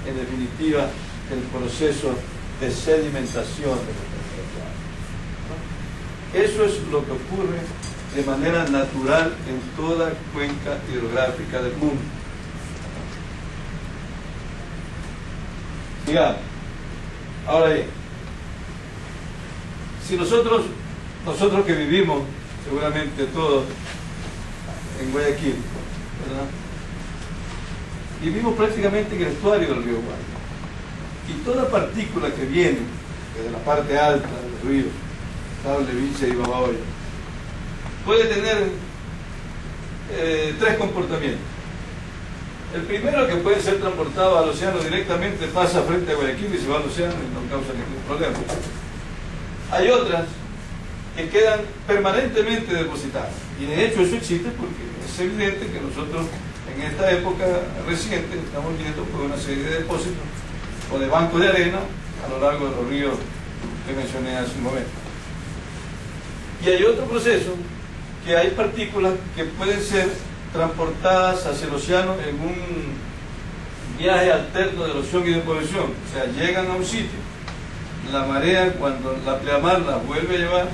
en definitiva, el proceso de sedimentación de los glaciares. Eso es lo que ocurre de manera natural en toda cuenca hidrográfica del mundo. Digamos, ahora bien, si nosotros que vivimos, seguramente todos, en Guayaquil, ¿verdad?, vivimos prácticamente en el estuario del río Guaya. Y toda partícula que viene desde la parte alta del río, Sable, Vince y Babahoyo, puede tener tres comportamientos. El primero, que puede ser transportado al océano directamente, pasa frente a Guayaquil y se va al océano y no causa ningún problema. Hay otras que quedan permanentemente depositadas. Y de hecho eso existe porque es evidente que nosotros en esta época reciente estamos viendo pues una serie de depósitos o de bancos de arena a lo largo de los ríos que mencioné hace un momento. Y hay otro proceso, que hay partículas que pueden ser transportadas hacia el océano en un viaje alterno de erosión y deposición. O sea, llegan a un sitio, la marea, cuando la pleamar la vuelve a llevar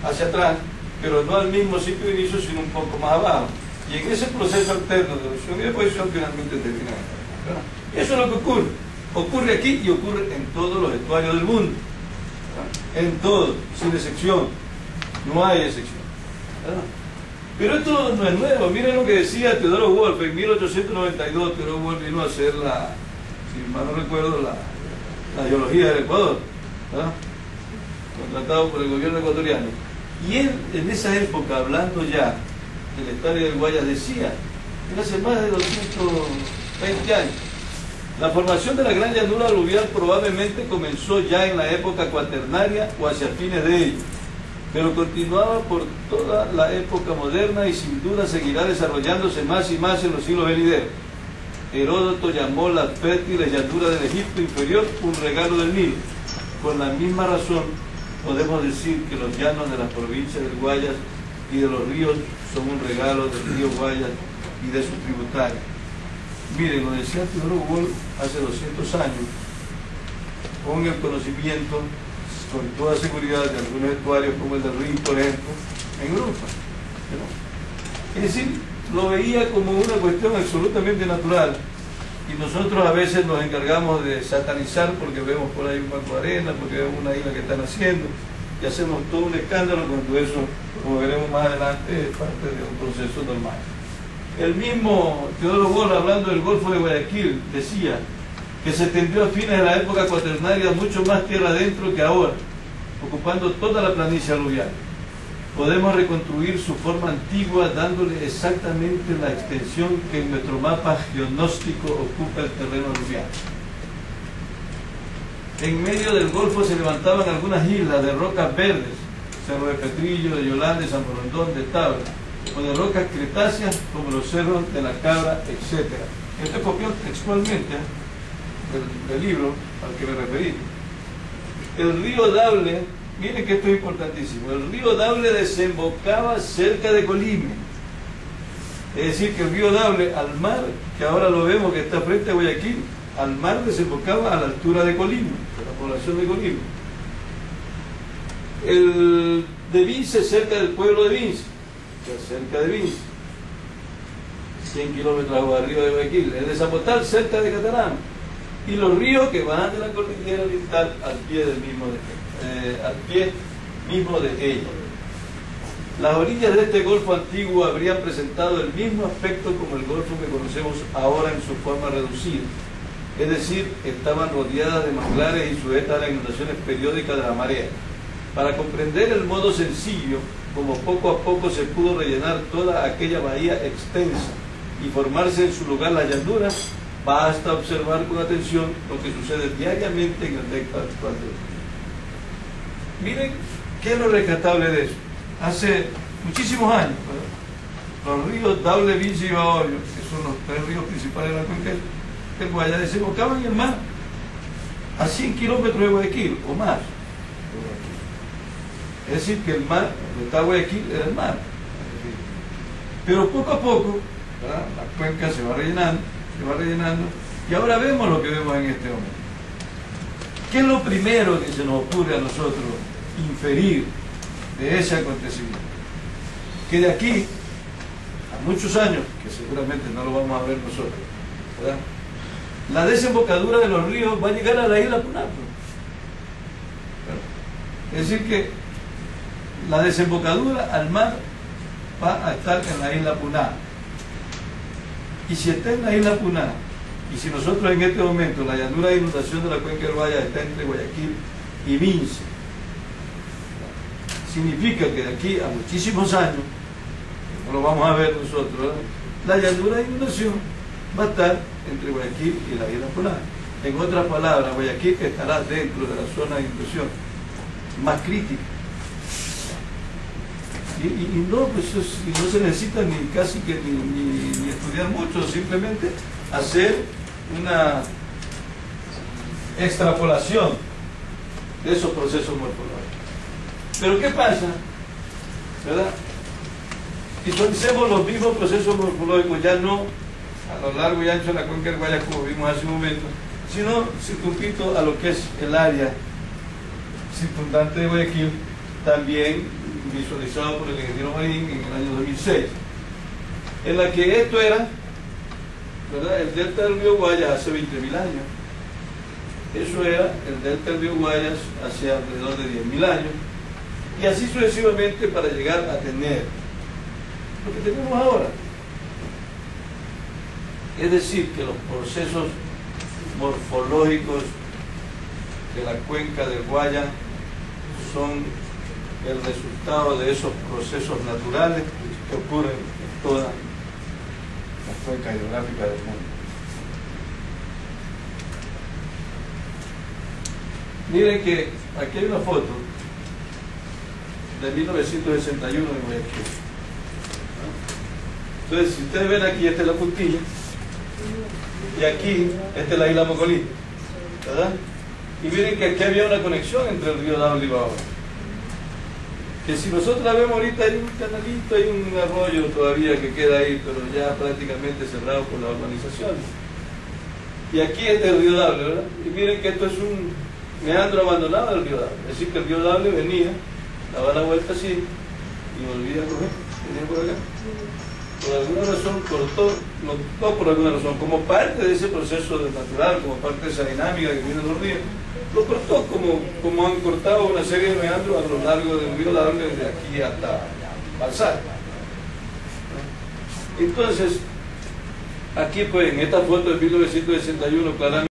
hacia atrás, pero no al mismo sitio de inicio, sino un poco más abajo. Y en ese proceso alterno de erosión y deposición finalmente termina. Eso es lo que ocurre. Ocurre aquí y ocurre en todos los estuarios del mundo. En todos, sin excepción. No hay excepción. Pero esto no es nuevo. Miren lo que decía Teodoro Wolff en 1892. Teodoro Wolff vino a hacer si mal no recuerdo, la geología del Ecuador, ¿verdad?, contratado por el gobierno ecuatoriano. Y él, en esa época, hablando ya del estuario del Guayas, decía, en hace más de 220 años, la formación de la gran llanura aluvial probablemente comenzó ya en la época cuaternaria o hacia fines de ello, pero continuaba por toda la época moderna y sin duda seguirá desarrollándose más y más en los siglos venideros. Heródoto llamó las fértiles llanuras del Egipto inferior un regalo del Nilo. Por la misma razón podemos decir que los llanos de las provincias del Guayas y de los ríos son un regalo del río Guayas y de sus tributarios. Miren, lo decía Teodoro Wolff hace 200 años, con el conocimiento con toda seguridad de algunos estuarios como el del Rin, por ejemplo, en Europa, ¿no? Es decir, lo veía como una cuestión absolutamente natural, y nosotros a veces nos encargamos de satanizar porque vemos por ahí un banco de arena, porque vemos una isla que están haciendo, y hacemos todo un escándalo cuando eso, como veremos más adelante, es parte de un proceso normal. El mismo Teodoro Wolff, hablando del Golfo de Guayaquil, decía que se tendió a fines de la época cuaternaria mucho más tierra adentro que ahora, ocupando toda la planicie aluvial. Podemos reconstruir su forma antigua dándole exactamente la extensión que en nuestro mapa geonóstico ocupa el terreno aluvial. En medio del Golfo se levantaban algunas islas de rocas verdes, Cerro de Petrillo, de Yolanda, de San Borondón, de Tabla, o de rocas cretáceas como los cerros de la Cabra, etc. Esto copió textualmente del libro al que me referí. El río Dable, miren que esto es importantísimo, el río Dable desembocaba cerca de Colime. Es decir, que el río Dable al mar, que ahora lo vemos que está frente a Guayaquil, al mar desembocaba a la altura de Colime, de la población de Colime. El de Vince, cerca del pueblo de Vince, cerca de Vince, 100 kilómetros arriba de Guayaquil. El de Zapotal, cerca de Catarán. Y los ríos que van de la cordillera oriental al pie mismo de ella. Las orillas de este golfo antiguo habrían presentado el mismo aspecto como el golfo que conocemos ahora en su forma reducida. Es decir, estaban rodeadas de manglares y sujetas a las inundaciones periódicas de la marea. Para comprender el modo sencillo, como poco a poco se pudo rellenar toda aquella bahía extensa y formarse en su lugar las llanuras, basta observar con atención lo que sucede diariamente en el néctar actual. Miren qué es lo rescatable de eso. Hace muchísimos años, ¿verdad?, los ríos Dable, Vince y Babahoyo, que son los tres ríos principales de la cuenca del Guayas, desembocaban en el mar a 100 kilómetros de Guayaquil o más. Es decir, que el mar, donde está Guayaquil, era el mar. Pero poco a poco, ¿verdad?, la cuenca se va rellenando, Y ahora vemos lo que vemos en este momento. ¿Qué es lo primero que se nos ocurre a nosotros inferir de ese acontecimiento? Que de aquí a muchos años, que seguramente no lo vamos a ver nosotros, ¿verdad?, la desembocadura de los ríos va a llegar a la isla Punaco. Es decir que la desembocadura al mar va a estar en la isla Puná. Y si está en la isla Puná, y si nosotros en este momento la llanura de inundación de la cuenca del Guaya está entre Guayaquil y Vince, significa que de aquí a muchísimos años, no lo vamos a ver nosotros, ¿verdad?, la llanura de inundación va a estar entre Guayaquil y la isla Puná. En otras palabras, Guayaquil estará dentro de la zona de inundación más crítica. Y no, pues no se necesita ni casi que ni estudiar mucho, simplemente hacer una extrapolación de esos procesos morfológicos. Pero ¿qué pasa? ¿Verdad? Visualicemos los mismos procesos morfológicos, ya no a lo largo y ancho de la cuenca del Guaya como vimos hace un momento, sino circunscrito a lo que es el área circundante de Guayaquil, también visualizado por el ingeniero Marín en el año 2006, en la que esto era, ¿verdad?, el delta del río Guayas hace 20.000 años. Eso era el delta del río Guayas hace alrededor de 10.000 años, y así sucesivamente para llegar a tener lo que tenemos ahora. Es decir, que los procesos morfológicos de la cuenca del Guaya son el resultado de esos procesos naturales que ocurren en toda la cuenca hidrográfica del mundo. Miren que aquí hay una foto de 1961 de Guayaquil. Entonces, si ustedes ven aquí, esta es la puntilla, y aquí, esta es la isla Mocolí, ¿verdad? Y miren que aquí había una conexión entre el río Daule y Baba. Que si nosotros la vemos ahorita, hay un canalito, hay un arroyo todavía que queda ahí, pero ya prácticamente cerrado por la urbanización. Y aquí está el río Daule, ¿verdad? Y miren que esto es un meandro abandonado del río Daule. Es decir, que el río Daule venía, daba la vuelta así, y volvía a coger, venía por acá. Por alguna razón cortó, no por alguna razón, como parte de ese proceso natural, como parte de esa dinámica que viene los ríos, lo cortó como han cortado una serie de meandros a lo largo del río Daule desde aquí hasta Balsar. Entonces, aquí pues en esta foto de 1961 claramente